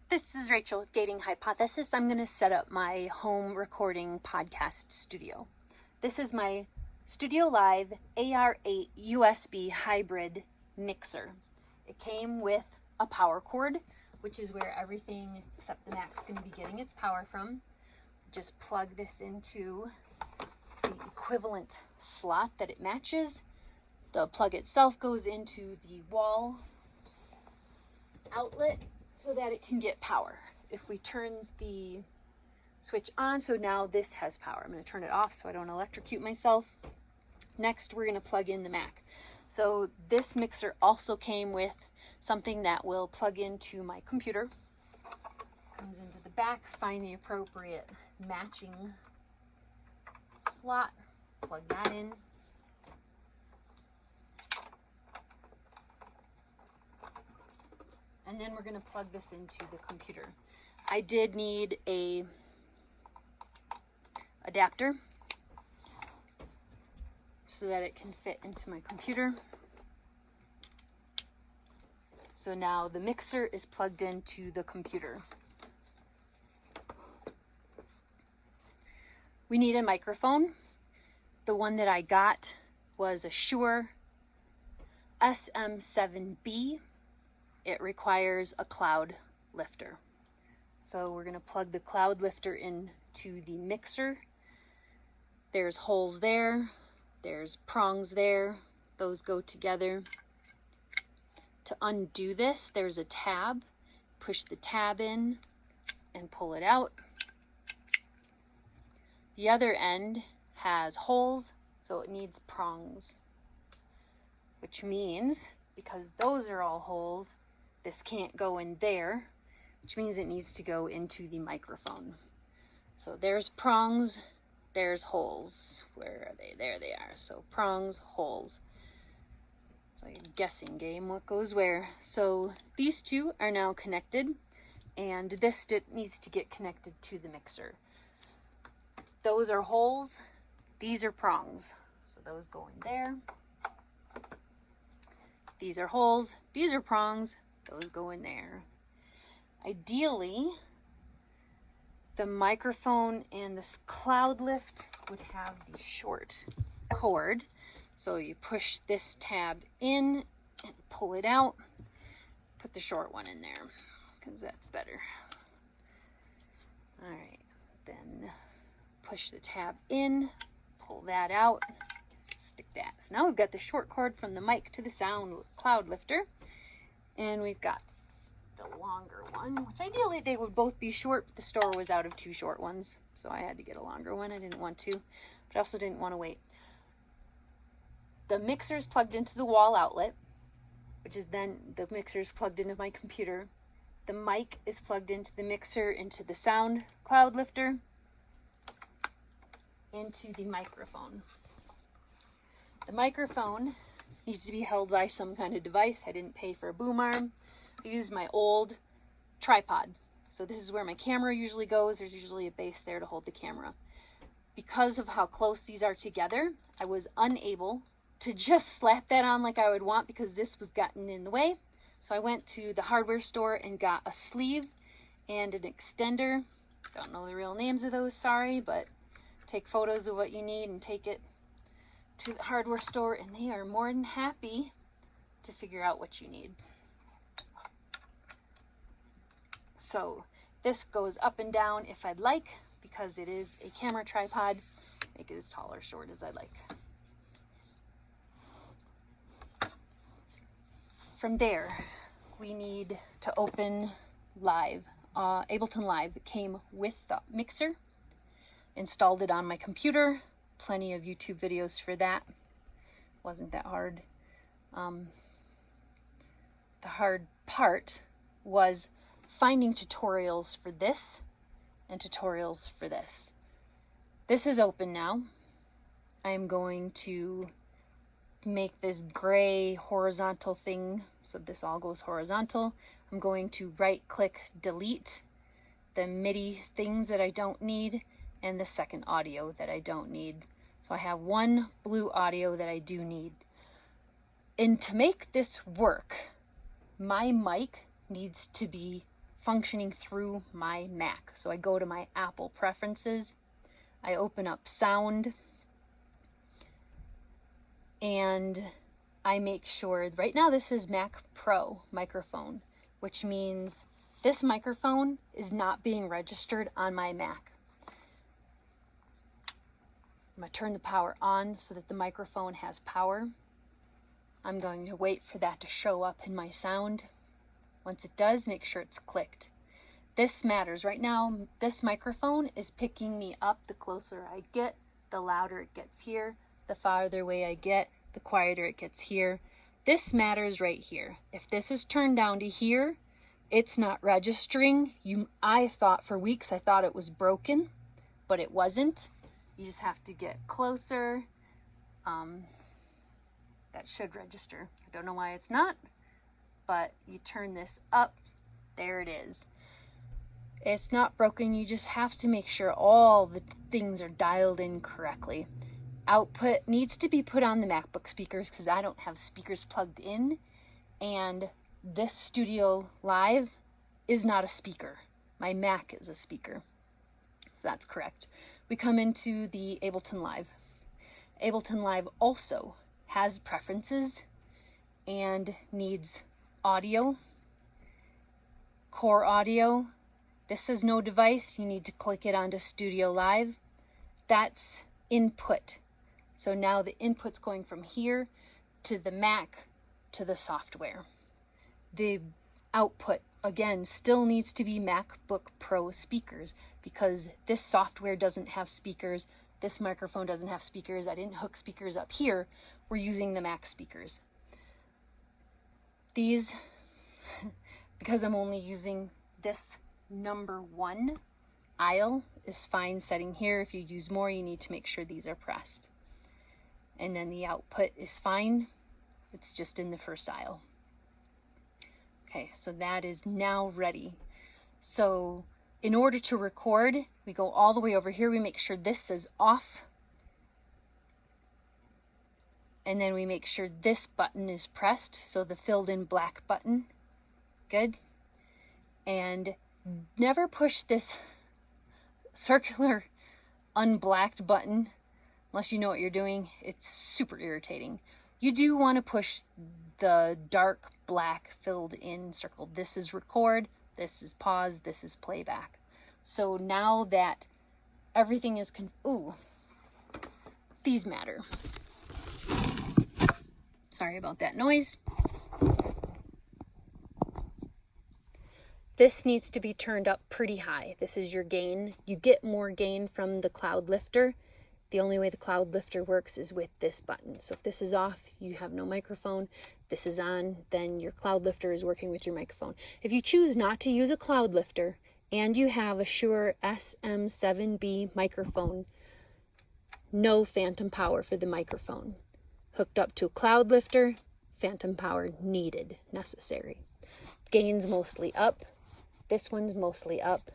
This is Rachel with Dating Hypothesis. I'm going to set up my home recording podcast studio. This is my StudioLive AR8 USB hybrid mixer. It came with a power cord, which is where everything except the Mac's going to be getting its power from. Just plug this into the equivalent slot that it matches. The plug itself goes into the wall outlet so that it can get power. If we turn the switch on, so now this has power. I'm going to turn it off so I don't electrocute myself. Next, we're going to plug in the Mac. So this mixer also came with something that will plug into my computer. Comes into the back, find the appropriate matching slot, plug that in. And then we're going to plug this into the computer. I did need a adapter so that it can fit into my computer. So now the mixer is plugged into the computer. We need a microphone. The one that I got was a Shure SM7B. It requires a Cloudlifter. So we're going to plug the Cloudlifter into the mixer. There's holes there. There's prongs there. Those go together. To undo this, there's a tab. Push the tab in and pull it out. The other end has holes, so it needs prongs. Which means, because those are all holes, this can't go in there, which means it needs to go into the microphone. So there's prongs, there's holes. Where are they? There they are. So prongs, holes. It's like a guessing game, what goes where. So these two are now connected, and this needs to get connected to the mixer. Those are holes, these are prongs. So those go in there. These are holes, these are prongs, those go in there. Ideally, the microphone and this Cloudlift would have the short cord. So you push this tab in and pull it out. Put the short one in there because that's better. All right, then push the tab in, pull that out, stick that. So now we've got the short cord from the mic to the sound Cloudlifter, and we've got the longer one, which ideally they would both be short, but the store was out of two short ones, so I had to get a longer one. I didn't want to, but I also didn't want to wait. The mixer is plugged into the wall outlet, which is then the mixer is plugged into my computer. The mic is plugged into the mixer, into the sound Cloudlifter, into the microphone. The microphone needs to be held by some kind of device. I didn't pay for a boom arm. I used my old tripod. So this is where my camera usually goes. There's usually a base there to hold the camera. Because of how close these are together, I was unable to just slap that on like I would want because this was gotten in the way. So I went to the hardware store and got a sleeve and an extender. Don't know the real names of those, sorry, but take photos of what you need and take it to the hardware store, and they are more than happy to figure out what you need. So this goes up and down if I'd like, because it is a camera tripod. Make it as tall or short as I like. From there, we need to open Live. Ableton Live came with the mixer. Installed it on my computer. Plenty of YouTube videos for that. Wasn't that hard. The hard part was finding tutorials for this and tutorials for this. This is open now. I'm going to make this gray horizontal thing so this all goes horizontal. I'm going to right click delete the MIDI things that I don't need and the second audio that I don't need. So I have one blue audio that I do need. And to make this work, my mic needs to be functioning through my Mac. So I go to my Apple preferences, I open up sound, and I make sure, right now this is Mac Pro microphone, which means this microphone is not being registered on my Mac. I'm going to turn the power on so that the microphone has power. I'm going to wait for that to show up in my sound. Once it does, make sure it's clicked. This matters. Right now, this microphone is picking me up. The closer I get, the louder it gets here. The farther away I get, the quieter it gets here. This matters right here. If this is turned down to here, it's not registering. I thought for weeks, I thought it was broken, but it wasn't. You just have to get closer. That should register. I don't know why it's not, but you turn this up, there it is. It's not broken, you just have to make sure all the things are dialed in correctly. Output needs to be put on the MacBook speakers because I don't have speakers plugged in, and this StudioLive is not a speaker. My Mac is a speaker, so that's correct. We come into the Ableton Live. Ableton Live also has preferences and needs audio, core audio. This says no device. You need to click it onto StudioLive. That's input. So now the input's going from here to the Mac to the software. The output, again, still needs to be MacBook Pro speakers because this software doesn't have speakers. This microphone doesn't have speakers. I didn't hook speakers up here. We're using the Mac speakers. These, because I'm only using this number 1 aisle, is fine setting here. If you use more, you need to make sure these are pressed. And then the output is fine. It's just in the first aisle. Okay, so that is now ready. So in order to record, we go all the way over here. We make sure this says off. And then we make sure this button is pressed, so the filled in black button. Good. And never push this circular unblacked button unless you know what you're doing. It's super irritating. You do want to push the dark black filled in circle. This is record, this is pause, this is playback. So now that everything is ooh, these matter. Sorry about that noise. This needs to be turned up pretty high. This is your gain. You get more gain from the Cloudlifter. The only way the Cloudlifter works is with this button. So if this is off, you have no microphone. This is on, then your Cloudlifter is working with your microphone. If you choose not to use a Cloudlifter and you have a Shure SM7B microphone, no phantom power for the microphone. Hooked up to a Cloudlifter, phantom power needed, necessary. Gain's mostly up. This one's mostly up.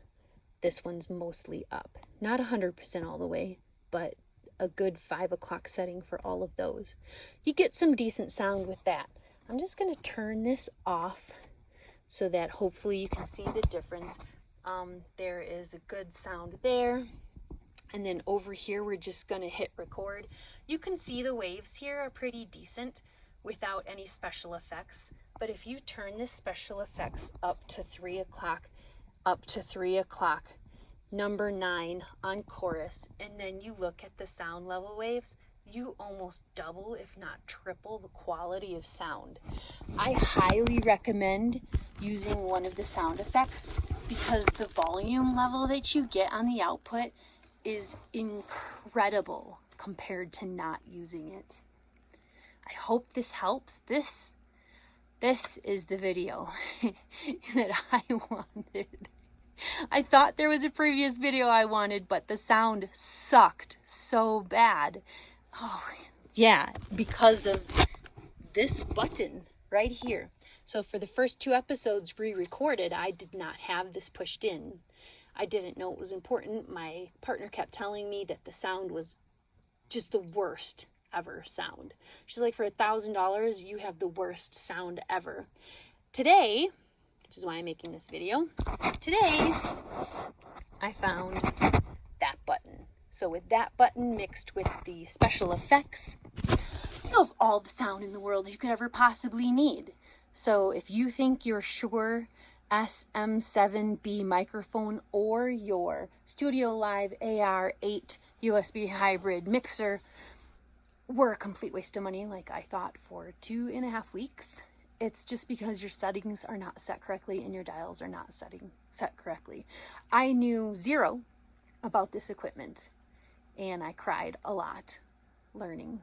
This one's mostly up. Not 100% all the way, but a good 5 o'clock setting for all of those. You get some decent sound with that. I'm just going to turn this off so that hopefully you can see the difference. There is a good sound there. And then over here, we're just going to hit record. You can see the waves here are pretty decent without any special effects. But if you turn this special effects up to 3 o'clock, number 9 on chorus, and then you look at the sound level waves, you almost double, if not triple, the quality of sound. I highly recommend using one of the sound effects because the volume level that you get on the output is incredible compared to not using it. I hope this helps. This is the video that I wanted. I thought there was a previous video I wanted, but the sound sucked so bad. Oh, yeah, because of this button right here. So for the first 2 episodes re-recorded, I did not have this pushed in. I didn't know it was important. My partner kept telling me that the sound was just the worst ever sound. She's like, for $1,000, you have the worst sound ever. Today, which is why I'm making this video. Today, I found that button. So with that button mixed with the special effects, you have all the sound in the world you could ever possibly need. So if you think your Shure SM7B microphone or your StudioLive AR8 USB hybrid mixer were a complete waste of money, like I thought, for 2.5 weeks, it's just because your settings are not set correctly and your dials are not set correctly. I knew zero about this equipment and I cried a lot learning.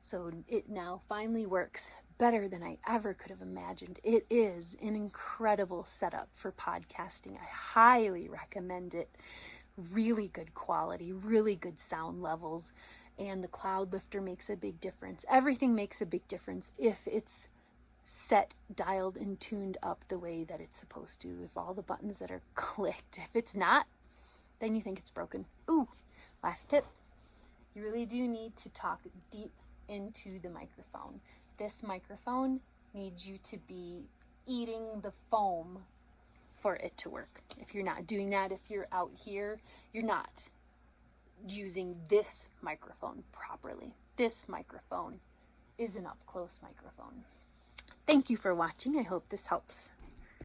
So it now finally works better than I ever could have imagined. It is an incredible setup for podcasting. I highly recommend it. Really good quality, really good sound levels, and the Cloudlifter makes a big difference. Everything makes a big difference if it's set, dialed, and tuned up the way that it's supposed to. If all the buttons that are clicked, if it's not, then you think it's broken. Ooh, last tip. You really do need to talk deep into the microphone. This microphone needs you to be eating the foam for it to work. If you're not doing that, if you're out here, you're not using this microphone properly. This microphone is an up-close microphone. Thank you for watching. I hope this helps.